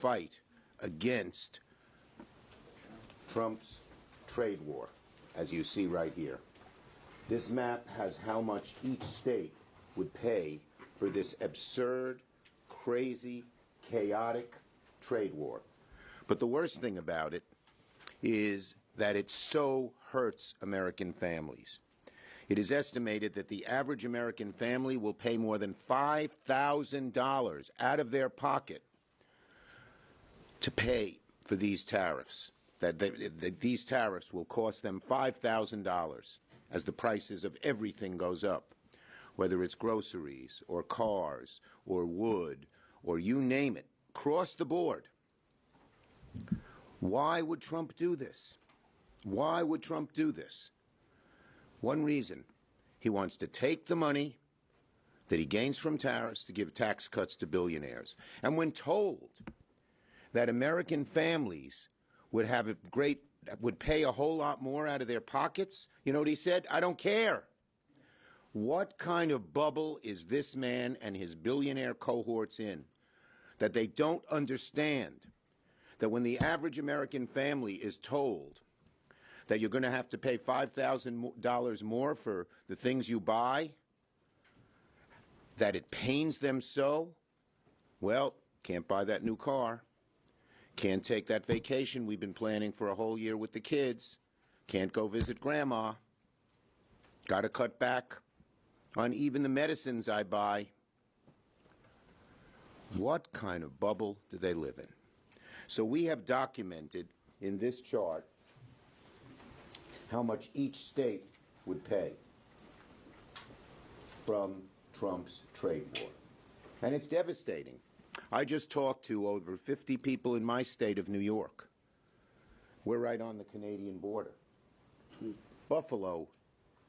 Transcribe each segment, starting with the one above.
fight against Trump's trade war, as you see right here. This map has how much each state would pay for this absurd, crazy, chaotic trade war. But the worst thing about it is that it so hurts American families. It is estimated that the average American family will pay more than $5,000 out of their pocket to pay for these tariffs. These tariffs will cost them $5,000 as the prices of everything goes up, whether it's groceries or cars or wood or you name it, across the board. Why would Trump do this? Why would Trump do this? One reason. He wants to take the money that he gains from tariffs to give tax cuts to billionaires. And when told that American families would pay a whole lot more out of their pockets, you know what he said? I don't care. What kind of bubble is this man and his billionaire cohorts in that they don't understand that when the average American family is told that you're going to have to pay $5,000 more for the things you buy, that it pains them so? Well, can't buy that new car. Can't take that vacation we've been planning for a whole year with the kids. Can't go visit Grandma. Got to cut back on even the medicines I buy. What kind of bubble do they live in? So we have documented in this chart how much each state would pay from Trump's trade war. And it's devastating. I just talked to over 50 people in my state of New York. We're right on the Canadian border. Buffalo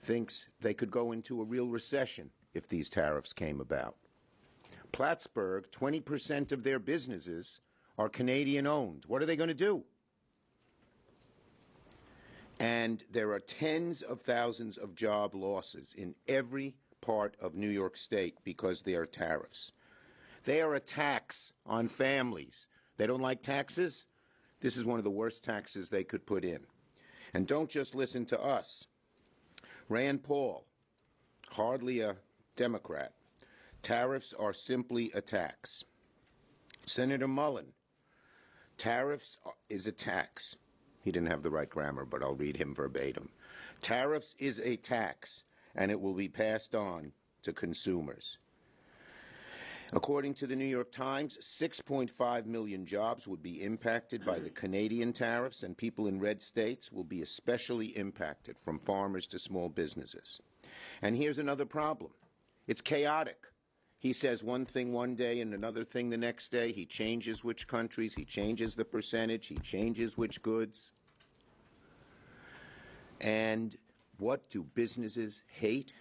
thinks they could go into a real recession if these tariffs came about. Plattsburgh, 20% of their businesses are Canadian-owned. What are they going to do? And there are tens of thousands of job losses in every part of New York State because there are tariffs. They are a tax on families. They don't like taxes? This is one of the worst taxes they could put in. And don't just listen to us. Rand Paul, hardly a Democrat. Tariffs are simply a tax. Senator Mullen, tariffs is a tax. He didn't have the right grammar, but I'll read him verbatim. Tariffs is a tax, and it will be passed on to consumers. According to the New York Times, 6.5 million jobs would be impacted by the Canadian tariffs, and people in red states will be especially impacted, from farmers to small businesses. And here's another problem. It's chaotic. He says one thing one day and another thing the next day. He changes which countries, he changes the percentage, he changes which goods. And what do businesses hate?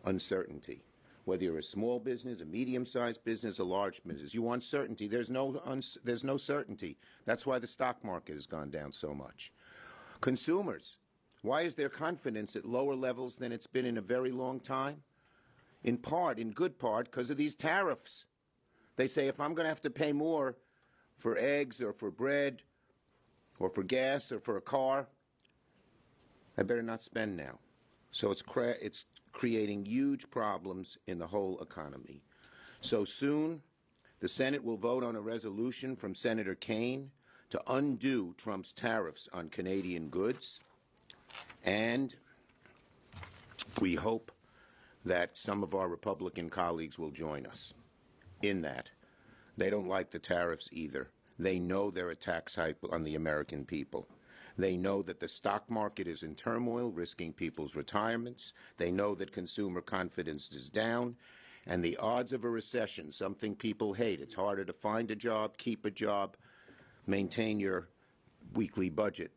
Uncertainty. Whether you're a small business, a medium-sized business, a large business, you want certainty. There's no certainty. That's why the stock market has gone down so much. Consumers, why is their confidence at lower levels than it's been in a very long time? In part, in good part, because of these tariffs. They say if I'm going to have to pay more for eggs or for bread or for gas or for a car, I better not spend now. So it's creating huge problems in the whole economy. So soon, the Senate will vote on a resolution from Senator Kaine to undo Trump's tariffs on Canadian goods. And we hope that some of our Republican colleagues will join us in that. They don't like the tariffs either. They know they're a tax hike on the American people. They know that the stock market is in turmoil, risking people's retirements. They know that consumer confidence is down. And the odds of a recession, something people hate. It's harder to find a job, keep a job, maintain your weekly budget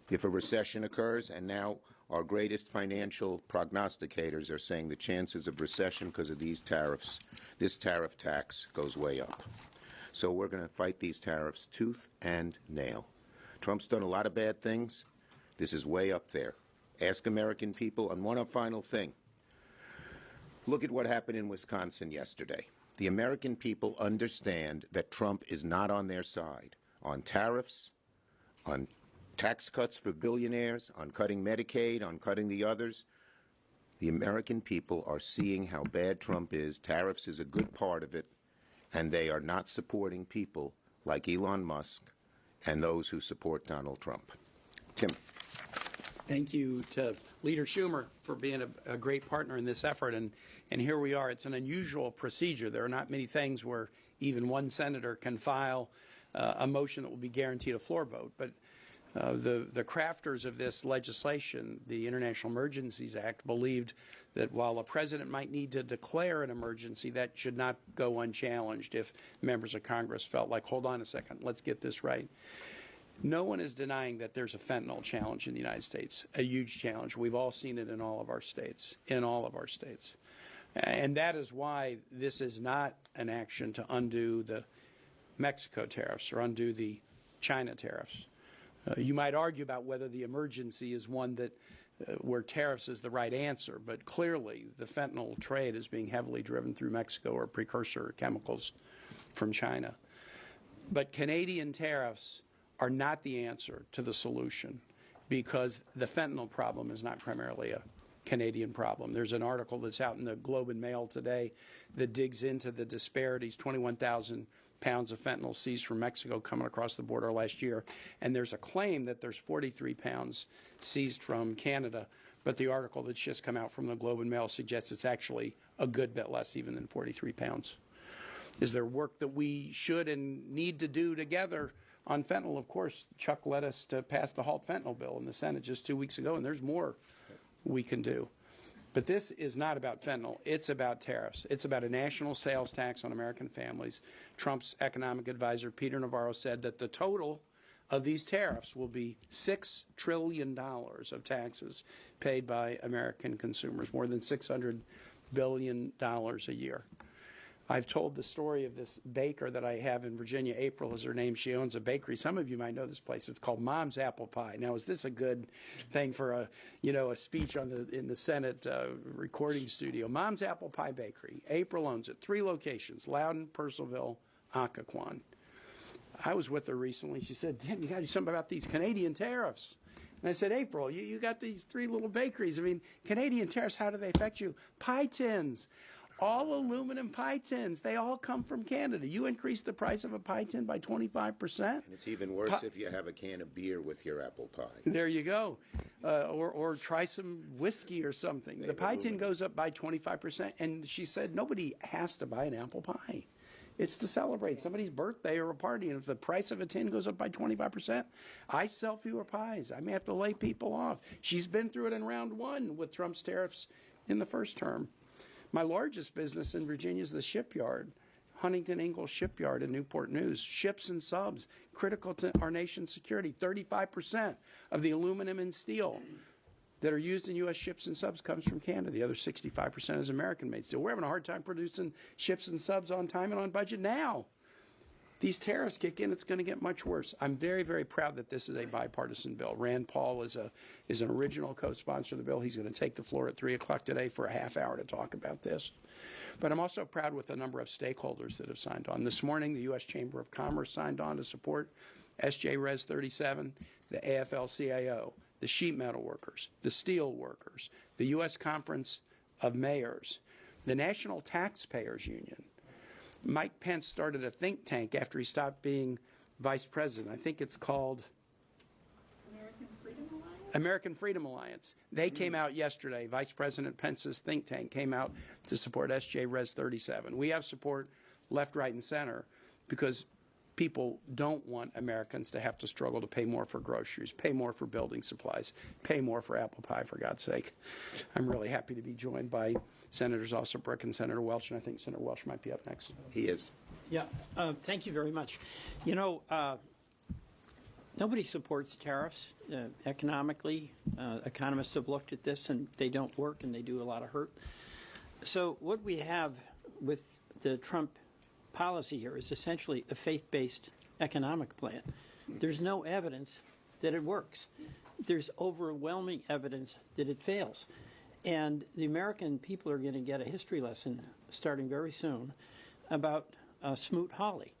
if a recession occurs. And now our greatest financial prognosticators are saying the chances of recession because of these tariffs, this tariff tax, goes way up. So we're going to fight these tariffs tooth and nail. Trump's done a lot of bad things. This is way up there. Ask American people. And one final thing. Look at what happened in Wisconsin yesterday. The American people understand that Trump is not on their side on tariffs, on tax cuts for billionaires, on cutting Medicaid, on cutting the others. The American people are seeing how bad Trump is. Tariffs is a good part of it, and they are not supporting people like Elon Musk and those who support Donald Trump. Tim. Thank you to Leader Schumer for being a great partner in this effort. And here we are. It's an unusual procedure. There are not many things where even one senator can file a motion that will be guaranteed a floor vote. But the crafters of this legislation, the International Emergencies Act, believed that while a president might need to declare an emergency, that should not go unchallenged if members of Congress felt like, hold on a second, let's get this right. No one is denying that there's a fentanyl challenge in the United States, a huge challenge. We've all seen it in all of our states, And that is why this is not an action to undo the Mexico tariffs or undo the China tariffs. You might argue about whether the emergency is one that where tariffs is the right answer, but clearly the fentanyl trade is being heavily driven through Mexico or precursor chemicals from China. But Canadian tariffs are not the answer to the solution because the fentanyl problem is not primarily a Canadian problem. There's an article that's out in the Globe and Mail today that digs into the disparities, 21,000 pounds of fentanyl seized from Mexico coming across the border last year, and there's a claim that there's 43 pounds seized from Canada, but the article that's just come out from the Globe and Mail suggests it's actually a good bit less even than 43 pounds. Is there work that we should and need to do together on fentanyl? Of course, Chuck led us to pass the Halt Fentanyl bill in the Senate just 2 weeks ago, and there's more we can do. But this is not about fentanyl. It's about tariffs. It's about a national sales tax on American families. Trump's economic advisor, Peter Navarro, said that the total of these tariffs will be $6 trillion of taxes paid by American consumers, more than $600 billion a year. I've told the story of this baker that I have in Virginia. April is her name. She owns a bakery. Some of you might know this place. It's called Mom's Apple Pie. Now, is this a good thing for a speech in the Senate recording studio? Mom's Apple Pie Bakery. April owns it. 3 locations: Loudon, Purcellville, Occoquan. I was with her recently. She said, "Tim, you got to do something about these Canadian tariffs." And I said, "April, you got these 3 little bakeries. I mean, Canadian tariffs, how do they affect you?" Pie tins. All aluminum pie tins, they all come from Canada. You increase the price of a pie tin by 25%. And it's even worse if you have a can of beer with your apple pie. There you go. Or try some whiskey or something. The pie tin goes up by 25%. And she said nobody has to buy an apple pie. It's to celebrate somebody's birthday or a party. And if the price of a tin goes up by 25%, I sell fewer pies. I may have to lay people off. She's been through it in round 1 with Trump's tariffs in the first term. My largest business in Virginia is the shipyard, Huntington Ingalls Shipyard in Newport News. Ships and subs, critical to our nation's security. 35% of the aluminum and steel that are used in U.S. ships and subs comes from Canada. The other 65% is American-made steel. We're having a hard time producing ships and subs on time and on budget now. These tariffs kick in, it's going to get much worse. I'm very, very proud that this is a bipartisan bill. Rand Paul is an original co-sponsor of the bill. He's going to take the floor at 3 o'clock today for a half hour to talk about this. But I'm also proud with the number of stakeholders that have signed on. This morning, the U.S. Chamber of Commerce signed on to support SJ Res 37, the AFL-CIO, the sheet metal workers, the steel workers, the U.S. Conference of Mayors, the National Taxpayers Union. Mike Pence started a think tank after he stopped being vice president. I think it's called American Freedom Alliance. They came out yesterday. Vice President Pence's think tank came out to support SJ Res 37. We have support left, right, and center because people don't want Americans to have to struggle to pay more for groceries, pay more for building supplies, pay more for apple pie, for God's sake. I'm really happy to be joined by Senators Alsop-Brooke and Senator Welch, and I think Senator Welch might be up next. He is. Yeah, thank you very much. Nobody supports tariffs economically. Economists have looked at this, and they don't work, and they do a lot of hurt. So what we have with the Trump policy here is essentially a faith-based economic plan. There's no evidence that it works. There's overwhelming evidence that it fails. And the American people are going to get a history lesson starting very soon about Smoot-Hawley,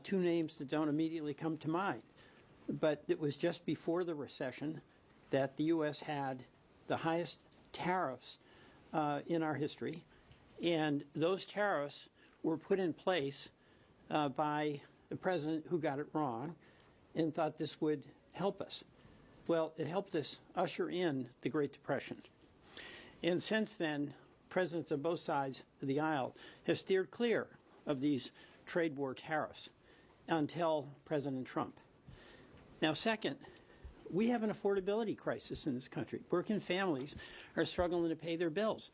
two names that don't immediately come to mind. But it was just before the recession that the U.S. had the highest tariffs in our history, and those tariffs were put in place by the president who got it wrong and thought this would help us. Well, it helped us usher in the Great Depression. And since then, presidents of both sides of the aisle have steered clear of these trade war tariffs until President Trump. Now, second, we have an affordability crisis in this country. Working families are struggling to pay their bills.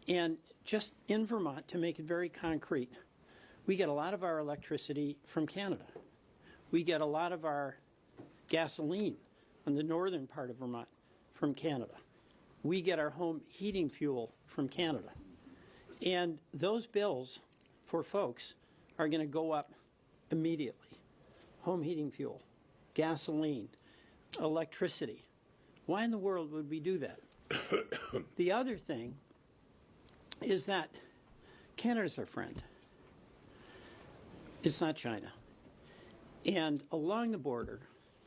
And just in Vermont, to make it very concrete, we get a lot of our electricity from Canada. We get a lot of our gasoline on the northern part of Vermont from Canada. We get our home heating fuel from Canada. And those bills for folks are going to go up immediately. Home heating fuel, gasoline, electricity. Why in the world would we do that? The other thing is that Canada's our friend. It's not China. And along the border,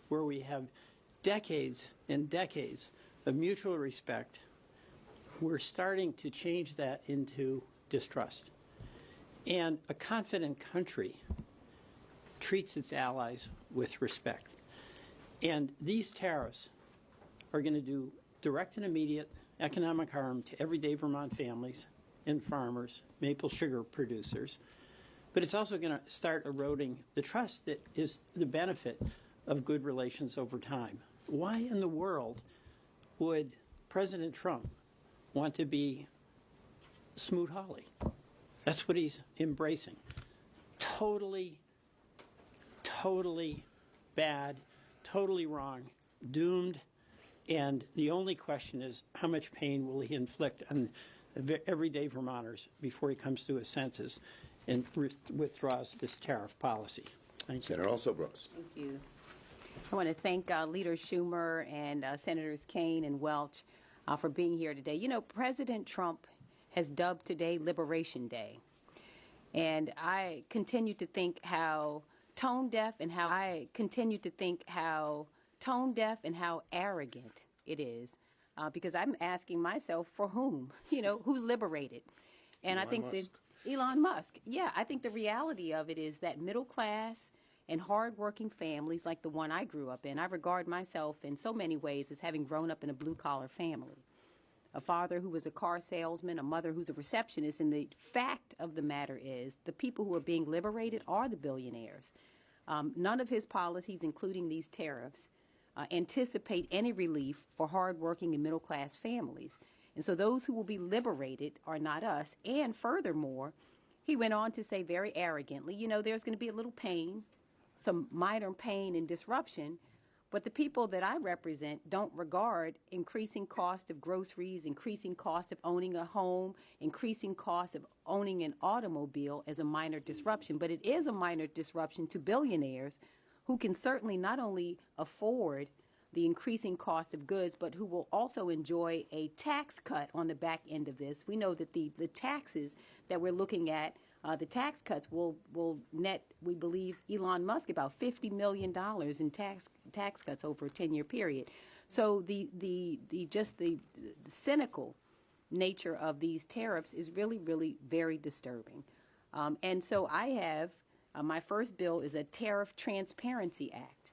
where we have decades and decades of mutual respect, we're starting to change that into distrust. And a confident country treats its allies with respect. And these tariffs are going to do direct and immediate economic harm to everyday Vermont families and farmers, maple sugar producers. But it's also going to start eroding the trust that is the benefit of good relations over time. Why in the world would President Trump want to be Smoot-Hawley? That's what he's embracing. Totally bad, totally wrong, doomed, and the only question is how much pain will he inflict on everyday Vermonters before he comes to his senses and withdraws this tariff policy. Thank you. Senator Also Brooks. Thank you. I want to thank Leader Schumer and Senators Kaine and Welch for being here today. You know, President Trump has dubbed today Liberation Day. And I continue to think how tone deaf and how arrogant it is, because I'm asking myself, for whom? You know, who's liberated? And Elon I think Musk. that Elon Musk, yeah, I think the reality of it is that middle class and hardworking families like the one I grew up in, I regard myself in so many ways as having grown up in a blue-collar family. A father who was a car salesman, a mother who's a receptionist, and the fact of the matter is the people who are being liberated are the billionaires. None of his policies, including these tariffs, anticipate any relief for hardworking and middle-class families. And so those who will be liberated are not us. And furthermore, he went on to say very arrogantly, you know, there's going to be a little pain, some minor pain and disruption, but the people that I represent don't regard increasing cost of groceries, increasing cost of owning a home, increasing cost of owning an automobile as a minor disruption. But it is a minor disruption to billionaires who can certainly not only afford the increasing cost of goods, but who will also enjoy a tax cut on the back end of this. We know that the taxes that we're looking at, the tax cuts will net, we believe, Elon Musk about $50 million in tax cuts over a 10-year period. So the cynical nature of these tariffs is really, really very disturbing. And so I have, my first bill is a Tariff Transparency Act.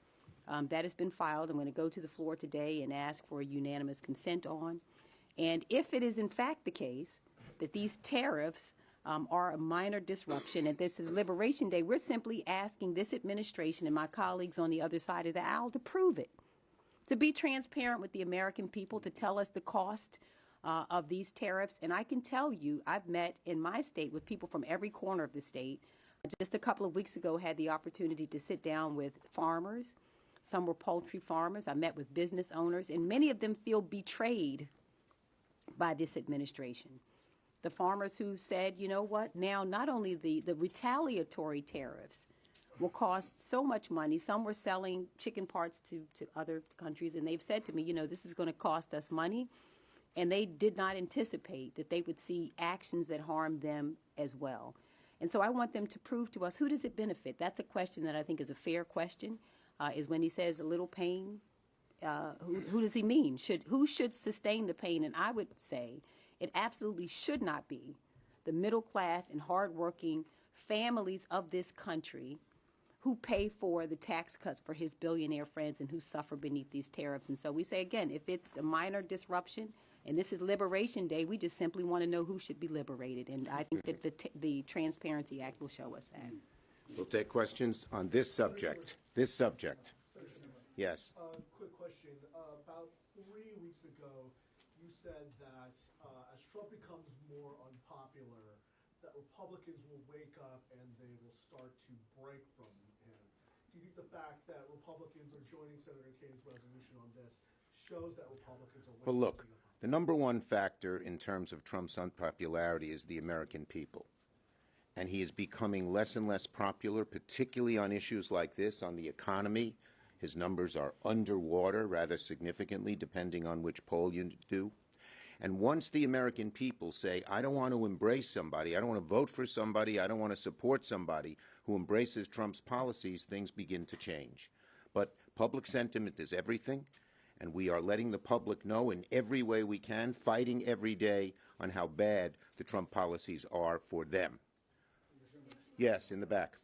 That has been filed. I'm going to go to the floor today and ask for a unanimous consent on. And if it is in fact the case that these tariffs are a minor disruption and this is Liberation Day, we're simply asking this administration and my colleagues on the other side of the aisle to prove it, to be transparent with the American people, to tell us the cost of these tariffs. And I can tell you, I've met in my state with people from every corner of the state. Just a couple of weeks ago, had the opportunity to sit down with farmers. Some were poultry farmers. I met with business owners, and many of them feel betrayed by this administration. The farmers who said, you know what, now not only the retaliatory tariffs will cost so much money. Some were selling chicken parts to other countries, and they've said to me, you know, this is going to cost us money. And they did not anticipate that they would see actions that harm them as well. And so I want them to prove to us, who does it benefit? That's a question that I think is a fair question, is when he says a little pain, who does he mean? Who should sustain the pain? And I would say it absolutely should not be the middle class and hardworking families of this country who pay for the tax cuts for his billionaire friends and who suffer beneath these tariffs. And so we say, again, if it's a minor disruption, and this is Liberation Day, we just simply want to know who should be liberated. And I think that the Transparency Act will show us that. We'll take questions on this subject. This subject. Yes. Quick question. About 3 weeks ago, you said that as Trump becomes more unpopular, that Republicans will wake up and they will start to break from him. Do you think the fact that Republicans are joining Senator Kane's resolution on this shows that Republicans are waking Well, look, up? the number one factor in terms of Trump's unpopularity is the American people. And he is becoming less and less popular, particularly on issues like this, on the economy. His numbers are underwater rather significantly, depending on which poll you do. And once the American people say, I don't want to embrace somebody, I don't want to vote for somebody, I don't want to support somebody who embraces Trump's policies, things begin to change. But public sentiment is everything, and we are letting the public know in every way we can, fighting every day on how bad the Trump policies are for them. Yes, in the back.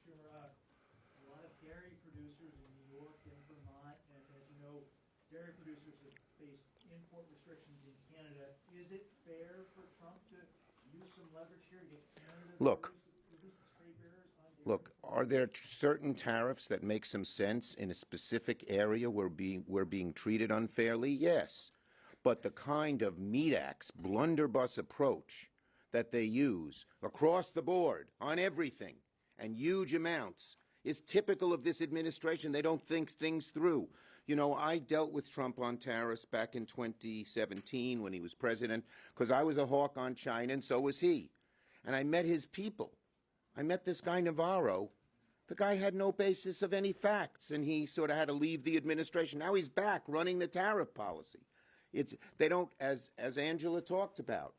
A lot of dairy producers in New York and Vermont, and as you know, dairy producers have faced import restrictions in Canada. Is it fair for Trump to use some leverage here to get Canada to Look. reduce its trade barriers on dairy? Look, are there certain tariffs that make some sense in a specific area where we're being treated unfairly? Yes. But the kind of meat axe, blunderbuss approach that they use across the board on everything and huge amounts is typical of this administration. They don't think things through. You know, I dealt with Trump on tariffs back in 2017 when he was president because I was a hawk on China and so was he. And I met his people. I met this guy Navarro. The guy had no basis of any facts, and he sort of had to leave the administration. Now he's back running the tariff policy. They don't, as Angela talked about,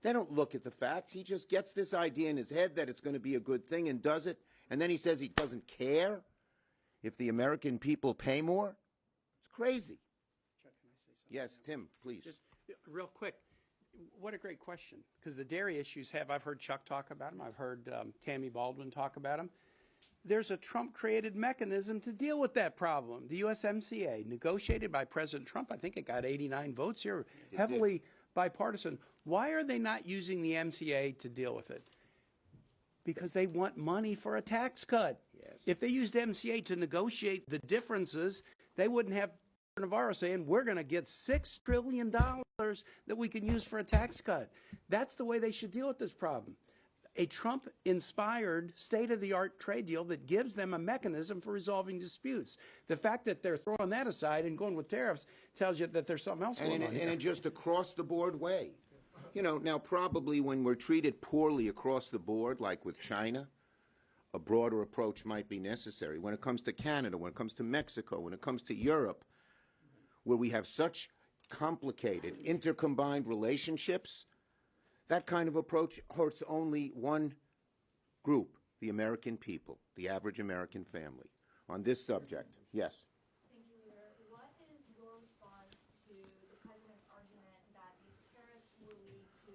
they don't look at the facts. He just gets this idea in his head that it's going to be a good thing and does it, and then he says he doesn't care if the American people pay more. It's crazy. Chuck, can I say something? Yes, Tim, please. Just real quick, what a great question, because the dairy issues I've heard Chuck talk about them, I've heard Tammy Baldwin talk about them. There's a Trump-created mechanism to deal with that problem. The USMCA, negotiated by President Trump, I think it got 89 votes here, heavily bipartisan. Why are they not using the MCA to deal with it? Because they want money for a tax cut. Yes. If they used MCA to negotiate the differences, they wouldn't have Navarro saying, we're going to get $6 trillion that we can use for a tax cut. That's the way they should deal with this problem. A Trump-inspired, state-of-the-art trade deal that gives them a mechanism for resolving disputes. The fact that they're throwing that aside and going with tariffs tells you that there's something else going on here. And in just across-the-board way. You know, now probably when we're treated poorly across the board, like with China, a broader approach might be necessary. When it comes to Canada, when it comes to Mexico, when it comes to Europe, where we have such complicated, intercombined relationships, that kind of approach hurts only one group, the American people, the average American family. On this subject, yes. Thank you, Leader. What is your response to the President's argument that these tariffs will lead to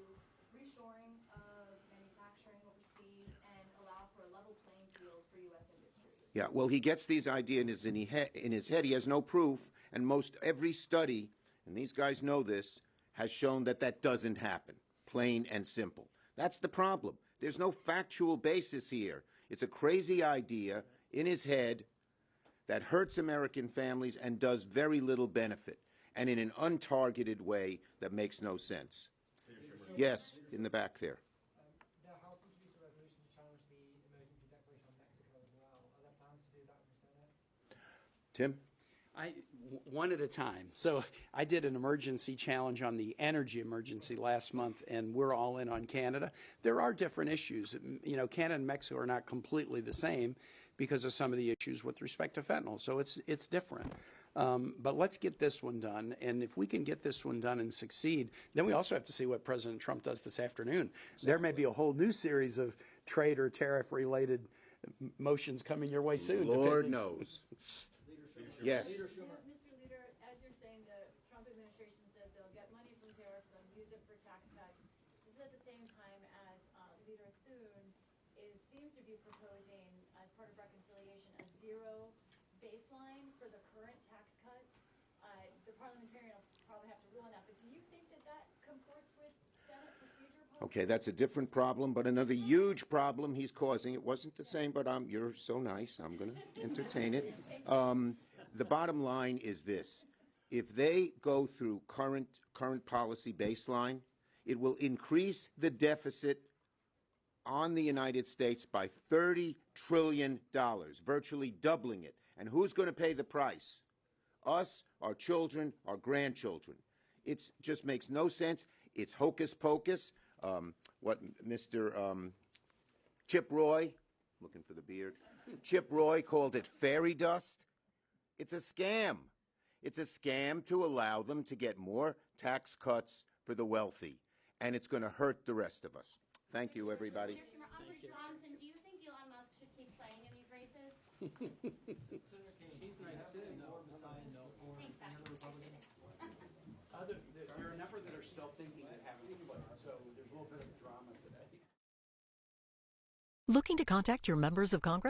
reshoring of manufacturing overseas and allow for a level playing field for U.S. industries? Yeah, well, he gets these ideas in his head. He has no proof, and most every study, and these guys know this, has shown that that doesn't happen. Plain and simple. That's the problem. There's no factual basis here. It's a crazy idea in his head that hurts American families and does very little benefit, and in an untargeted way that makes no sense. Yes, in the back there. The House introduced a resolution to challenge the emergency declaration on Mexico as well. Are there plans to do that in the Senate? Tim? One at a time. So I did an emergency challenge on the energy emergency last month, and we're all in on Canada. There are different issues. You know, Canada and Mexico are not completely the same because of some of the issues with respect to fentanyl. So it's different. But let's get this one done. And if we can get this one done and succeed, then we also have to see what President Trump does this afternoon. There may be a whole new series of trade or tariff-related motions coming your way soon. Lord depending- knows. Yes. Mr. Leader, as you're saying, the Trump administration says they'll get money from tariffs, they'll use it for tax cuts. This is at the same time as Leader Thune seems to be proposing, as part of reconciliation, a zero baseline for the current tax cuts. The parliamentarian will probably have to rule on that, but do you think that that comports with Senate procedure policy? Okay, that's a different problem, but another huge problem he's causing. It wasn't the same, but you're so nice. I'm going to entertain it. The bottom line is this. If they go through current policy baseline, it will increase the deficit on the United States by $30 trillion, virtually doubling it. And who's going to pay the price? Us, our children, our grandchildren. It just makes no sense. It's hocus pocus. What Mr. Chip Roy, looking for the beard, Chip Roy called it fairy dust. It's a scam. It's a scam to allow them to get more tax cuts for the wealthy. And it's going to hurt the rest of us. Thank you, everybody. Leader Schumer, on Wisconsin, do you think Elon Musk should keep playing in these races? She's nice, too. Thanks, Becky. Appreciate it. There are a number that are still thinking that haven't played, so there's a little bit of drama today. Looking to contact your members of Congress?